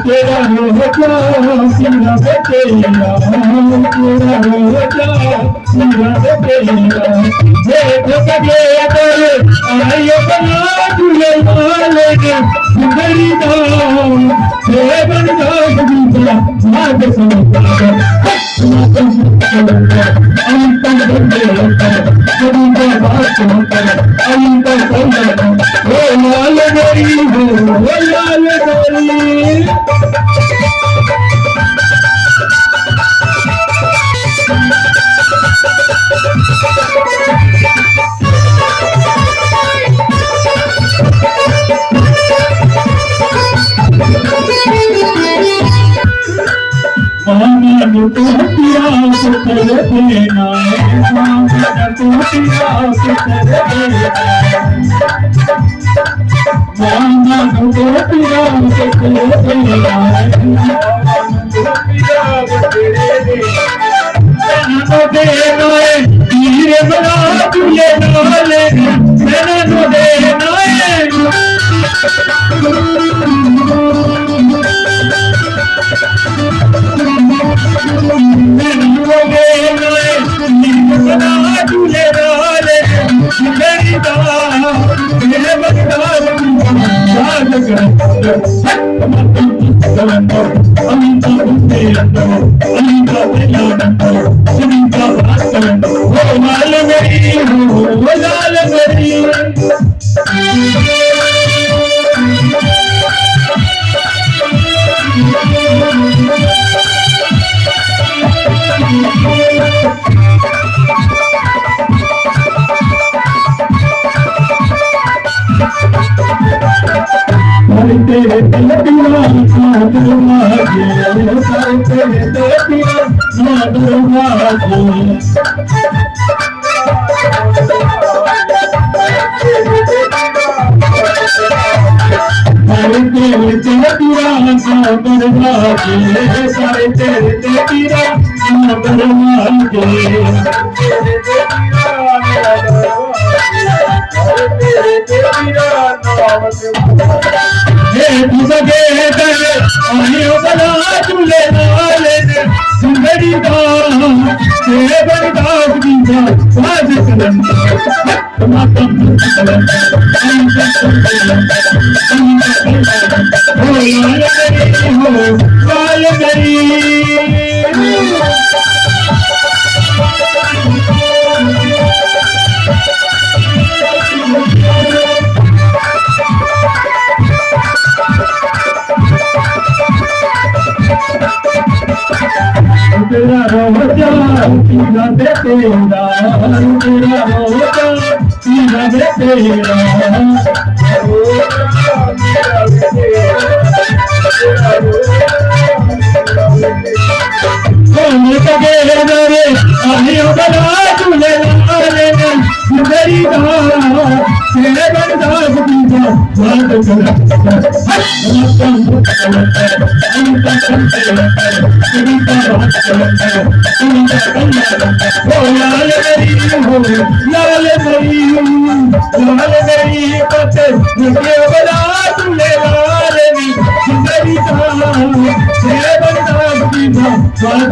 तेरा रोजा मेरा बेटेरा तेरा रोजा मेरा बेटेरा देख सके अगर आयो बना झूले वाले सुंदरी दा देवन दा गुंजा माग समझा अंतम बंदे गुंजा बात कर अंतम बंदे ओ लाल गरी हो लाल गरी मांगन तो पिया पुत्र देना मांगन तो पिया पुत्र देना मांगन तो पिया पुत्र देना तो देना तीर बना तुझे नाले मैंने तो देना तेरे दिल दीवाना दरवाजे तेरे दिल दीवाना दरवाजे तेरे दिल दीवाना दरवाजे सारे तेरे दिल दीवाना दरवाजे झूले वाले सुंदरी दा तेरे बरदास की साज कलम तमातम कलम हो लाल गरी तेरा रोजा पीना दे तेरा तेरा रोजा पीना दे तेरा सोने का गेरे मेरे आहियो बना झूले वाले सुंदरी दा तेरे बरदास की बात लाल गरी पते बना तुले वाले सुंदरी तेरे बरदास की बात लाल